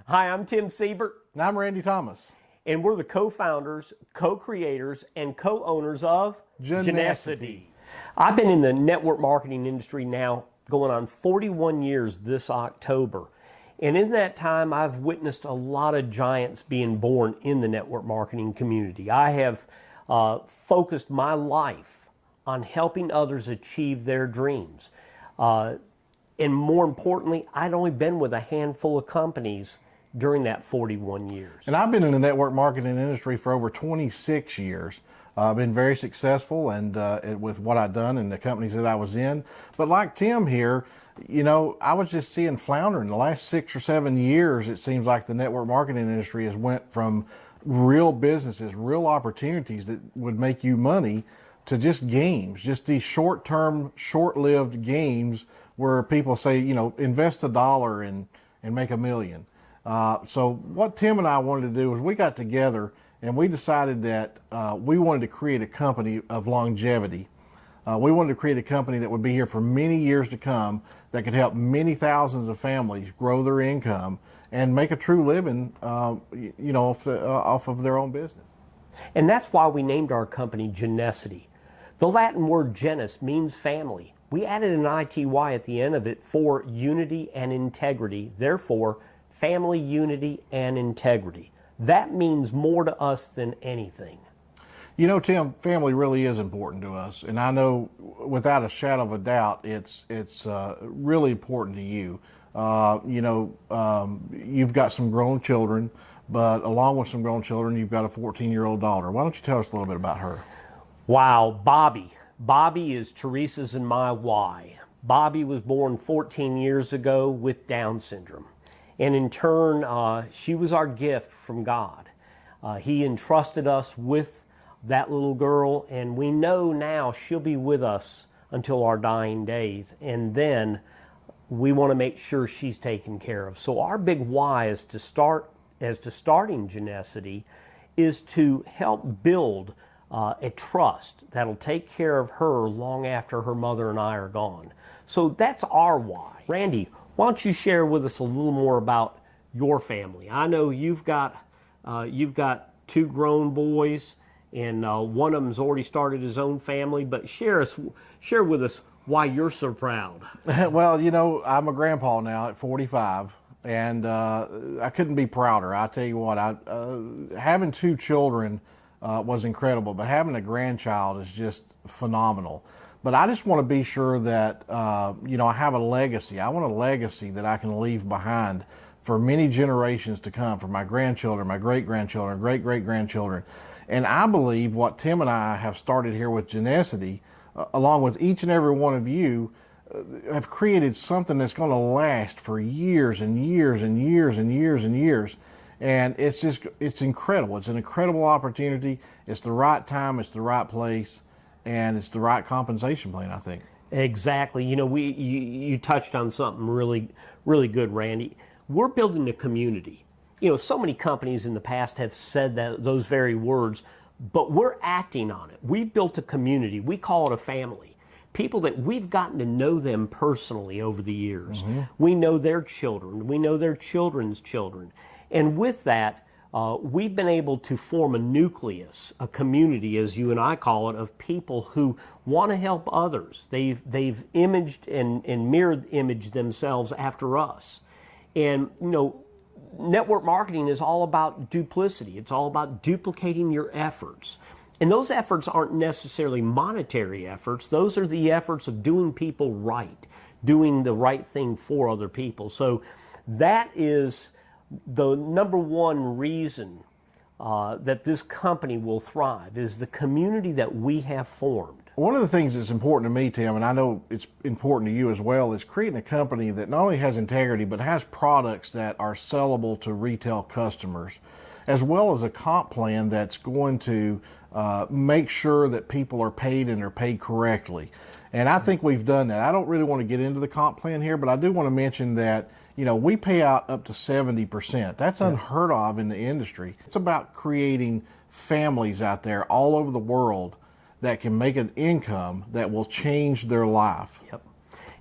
Hi, I'm Tim Siebert. And I'm Randy Thomas. And we're the co-founders, co-creators, and co-owners of Genesity. I've been in the network marketing industry now going on 41 years this October. And in that time, I've witnessed a lot of giants being born in the network marketing community. I have focused my life on helping others achieve their dreams. And more importantly, I'd only been with a handful of companies during that 41 years. And I've been in the network marketing industry for over 26 years. I've been very successful and with what I've done and the companies that I was in. But like Tim here, you know, I was just seeing flounder in the last 6 or 7 years. It seems like the network marketing industry has went from real businesses, real opportunities that would make you money, to just games, just these short-term, short-lived games where people say, you know, invest $1 and make $1 million. So what Tim and I wanted to do was we got together and we decided that we wanted to create a company of longevity. We wanted to create a company that would be here for many years to come, that could help many thousands of families grow their income and make a true living, you know, off of their own business. And that's why we named our company Genesity. The Latin word genus means family. We added an ITY at the end of it for unity and integrity. Therefore, family, unity, and integrity. That means more to us than anything. You know, Tim, family really is important to us, and I know without a shadow of a doubt, it's really important to you. You know, you've got some grown children, but along with some grown children, you've got a 14-year-old daughter. Why don't you tell us a little bit about her? Wow, Bobby. Bobby is Teresa's and my why. Bobby was born 14 years ago with Down syndrome. And in turn, she was our gift from God. He entrusted us with that little girl, and we know now she'll be with us until our dying days. And then we want to make sure she's taken care of. So our big why is to starting Genesity is to help build a trust that'll take care of her long after her mother and I are gone. So that's our why. Randy, why don't you share with us a little more about your family? I know you've got 2 grown boys, and one of them's already started his own family. But share with us why you're so proud. Well, you know, I'm a grandpa now at 45, and I couldn't be prouder. I tell you what, having 2 children was incredible, but having a grandchild is just phenomenal. But I just want to be sure that, you know, I have a legacy. I want a legacy that I can leave behind for many generations to come, for my grandchildren, my great-grandchildren, great-great-grandchildren. And I believe what Tim and I have started here with Genesity, along with each and every one of you, have created something that's going to last for years and years and years and years and years. And it's incredible. It's an incredible opportunity. It's the right time, it's the right place, and it's the right compensation plan, I think. Exactly. You know, you touched on something really, really good, Randy. We're building a community. You know, so many companies in the past have said those very words, but we're acting on it. We've built a community. We call it a family. People that we've gotten to know them personally over the years. Mm-hmm. We know their children. We know their children's children. And with that, we've been able to form a nucleus, a community, as you and I call it, of people who want to help others. They've imaged and mirrored imaged themselves after us. And, you know, network marketing is all about duplicity. It's all about duplicating your efforts. And those efforts aren't necessarily monetary efforts. Those are the efforts of doing people right, doing the right thing for other people. So that is the number one reason that this company will thrive, is the community that we have formed. One of the things that's important to me, Tim, and I know it's important to you as well, is creating a company that not only has integrity, but has products that are sellable to retail customers, as well as a comp plan that's going to make sure that people are paid and are paid correctly. And I think we've done that. I don't really want to get into the comp plan here, but I do want to mention that, you know, we pay out up to 70%. That's unheard of in the industry. It's about creating families out there all over the world that can make an income that will change their life. Yep.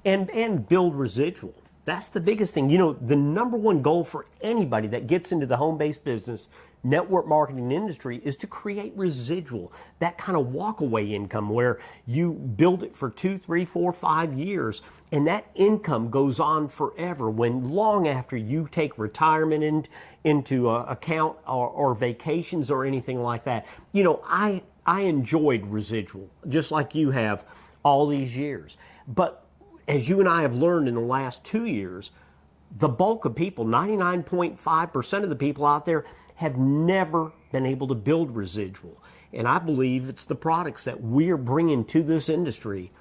And build residual. That's the biggest thing. You know, the number one goal for anybody that gets into the home-based business, network marketing industry, is to create residual, that kind of walk-away income where you build it for 2, 3, 4, 5 years, and that income goes on forever when long after you take retirement into account or vacations or anything like that. You know, I enjoyed residual, just like you have all these years. But as you and I have learned in the last 2 years, the bulk of people, 99.5% of the people out there, have never been able to build residual. And I believe it's the products that we're bringing to this industry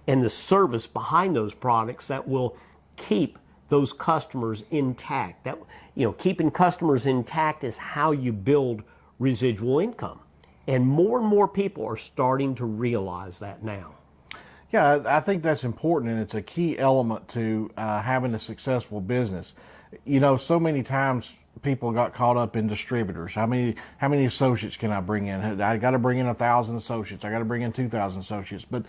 and the service behind those products that will keep those customers intact. That, you know, keeping customers intact is how you build residual income. And more people are starting to realize that now. Yeah, I think that's important, and it's a key element to having a successful business. You know, so many times people got caught up in distributors. How many associates can I bring in? I got to bring in 1,000 associates. I got to bring in 2,000 associates. But,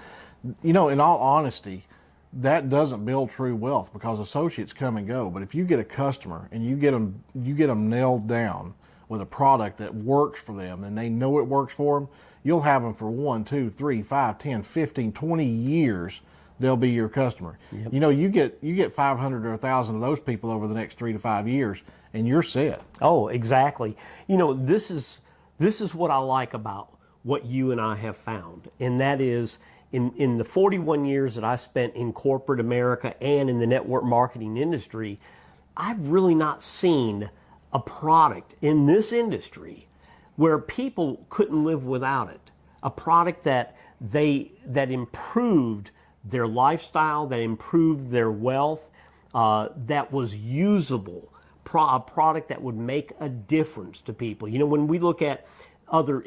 you know, in all honesty, that doesn't build true wealth, because associates come and go. But if you get a customer and you get them nailed down with a product that works for them and they know it works for them, you'll have them for 1, 2, 3, 5, 10, 15, 20 years. They'll be your customer. Yep. You know, you get 500 or 1,000 of those people over the next 3 to 5 years, and you're set. Oh, exactly. You know, this is what I like about what you and I have found, and that is in the 41 years that I spent in corporate America and in the network marketing industry, I've really not seen a product in this industry where people couldn't live without it. A product that improved their lifestyle, that improved their wealth, that was usable, a product that would make a difference to people. You know, when we look at other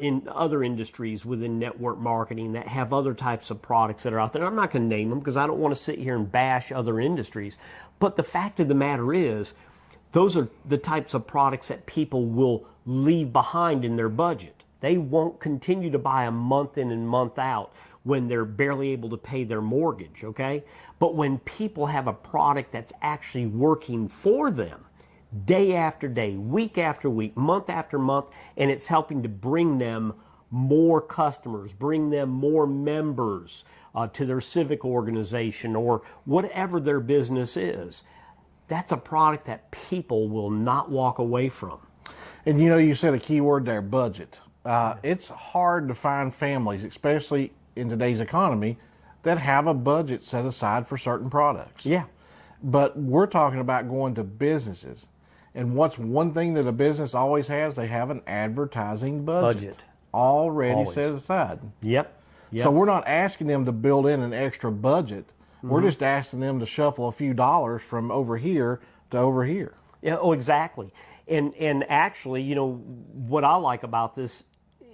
industries within network marketing that have other types of products that are out there, I'm not going to name them because I don't want to sit here and bash other industries, but the fact of the matter is, those are the types of products that people will leave behind in their budget. They won't continue to buy a month in and month out when they're barely able to pay their mortgage, okay? But when people have a product that's actually working for them, day after day, week after week, month after month, and it's helping to bring them more customers, bring them more members to their civic organization or whatever their business is, that's a product that people will not walk away from. And you know, you said a key word there, budget. It's hard to find families, especially in today's economy, that have a budget set aside for certain products. Yeah. But we're talking about going to businesses. And what's one thing that a business always has? They have an advertising budget. Already set aside. Yep. So we're not asking them to build in an extra budget. We're just asking them to shuffle a few dollars from over here to over here. Yeah, oh, exactly. And actually, you know, what I like about this,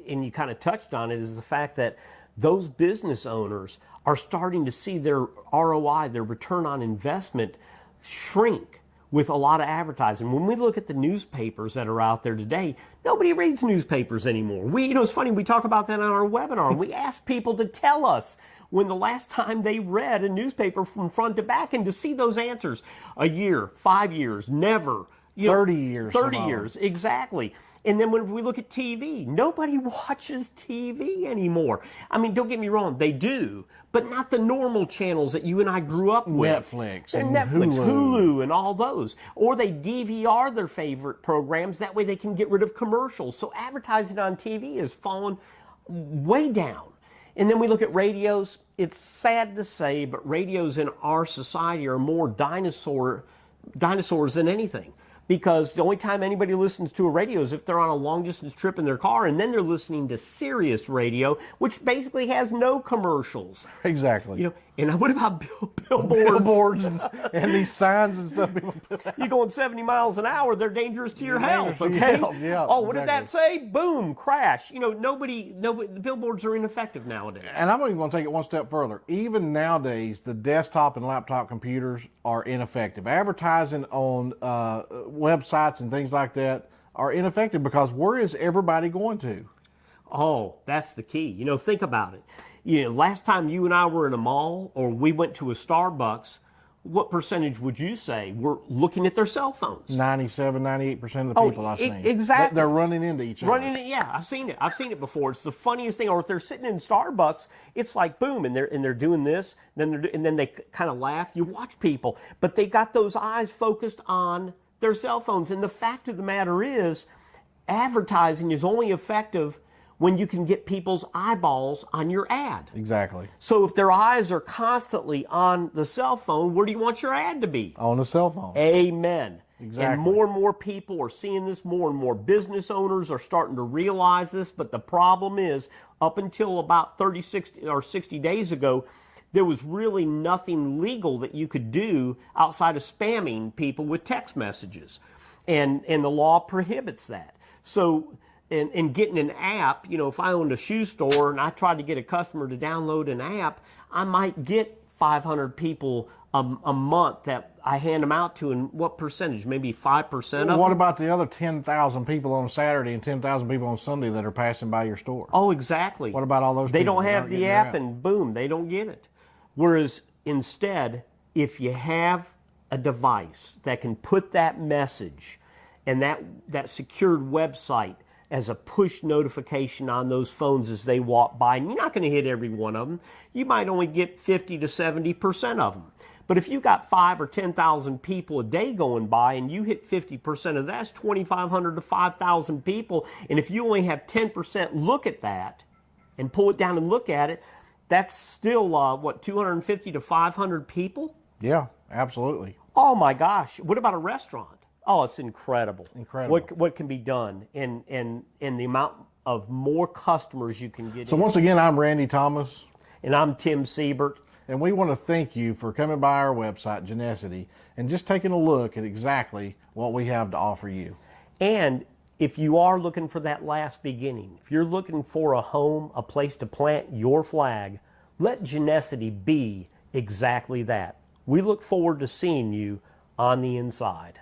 and you kind of touched on it, is the fact that those business owners are starting to see their ROI, their return on investment, shrink with a lot of advertising. When we look at the newspapers that are out there today, nobody reads newspapers anymore. You know, it's funny, we talk about that on our webinar. We ask people to tell us when the last time they read a newspaper from front to back, and to see those answers, a year, 5 years, never. 30 years. 30 years, exactly. And then when we look at TV, nobody watches TV anymore. I mean, don't get me wrong, they do, but not the normal channels that you and I grew up with. Netflix and Hulu and all those. Or they DVR their favorite programs, that way they can get rid of commercials. So advertising on TV has fallen way down. And then we look at radios. It's sad to say, but radios in our society are more dinosaurs than anything. Because the only time anybody listens to a radio is if they're on a long-distance trip in their car, and then they're listening to Sirius radio, which basically has no commercials. Exactly. You know, and what about billboards? Billboards and these signs and stuff. You're going 70 miles an hour, they're dangerous to your health, okay? Yeah, oh, what did that say? Boom, crash. You know, nobody, the billboards are ineffective nowadays. And I'm even going to take it one step further. Even nowadays, the desktop and laptop computers are ineffective. Advertising on websites and things like that are ineffective, because where is everybody going to? Oh, that's the key. You know, think about it. You know, last time you and I were in a mall or we went to a Starbucks, what percentage would you say were looking at their cell phones? 97, 98% of the people I've seen. Exactly. They're running into each other. Yeah, I've seen it. I've seen it before. It's the funniest thing. Or if they're sitting in Starbucks, it's like boom, and they're doing this, and then they kind of laugh. You watch people, but they got those eyes focused on their cell phones. And the fact of the matter is, advertising is only effective when you can get people's eyeballs on your ad. Exactly. So if their eyes are constantly on the cell phone, where do you want your ad to be? On the cell phone. Amen. Exactly. And more people are seeing this. More and more business owners are starting to realize this. But the problem is, up until about 60 days ago, there was really nothing legal that you could do outside of spamming people with text messages. And the law prohibits that. So, and getting an app, you know, if I owned a shoe store and I tried to get a customer to download an app, I might get 500 people a month that I hand them out to. And what percentage? Maybe 5% of them? What about the other 10,000 people on Saturday and 10,000 people on Sunday that are passing by your store? Oh, exactly. What about all those people? They don't have the app and boom, they don't get it. Whereas instead, if you have a device that can put that message and that secured website as a push notification on those phones as they walk by, and you're not going to hit every one of them. You might only get 50 to 70% of them. But if you got 5,000 or 10,000 people a day going by and you hit 50% of that, that's 2,500 to 5,000 people. And if you only have 10% look at that and pull it down and look at it, that's still, 250 to 500 people? Yeah, absolutely. Oh my gosh. What about a restaurant? Oh, it's incredible. Incredible. What can be done and the amount of more customers you can get. So once again, I'm Randy Thomas. And I'm Tim Siebert. And we want to thank you for coming by our website, Genesity, and just taking a look at exactly what we have to offer you. And if you are looking for that last beginning, if you're looking for a home, a place to plant your flag, let Genesity be exactly that. We look forward to seeing you on the inside.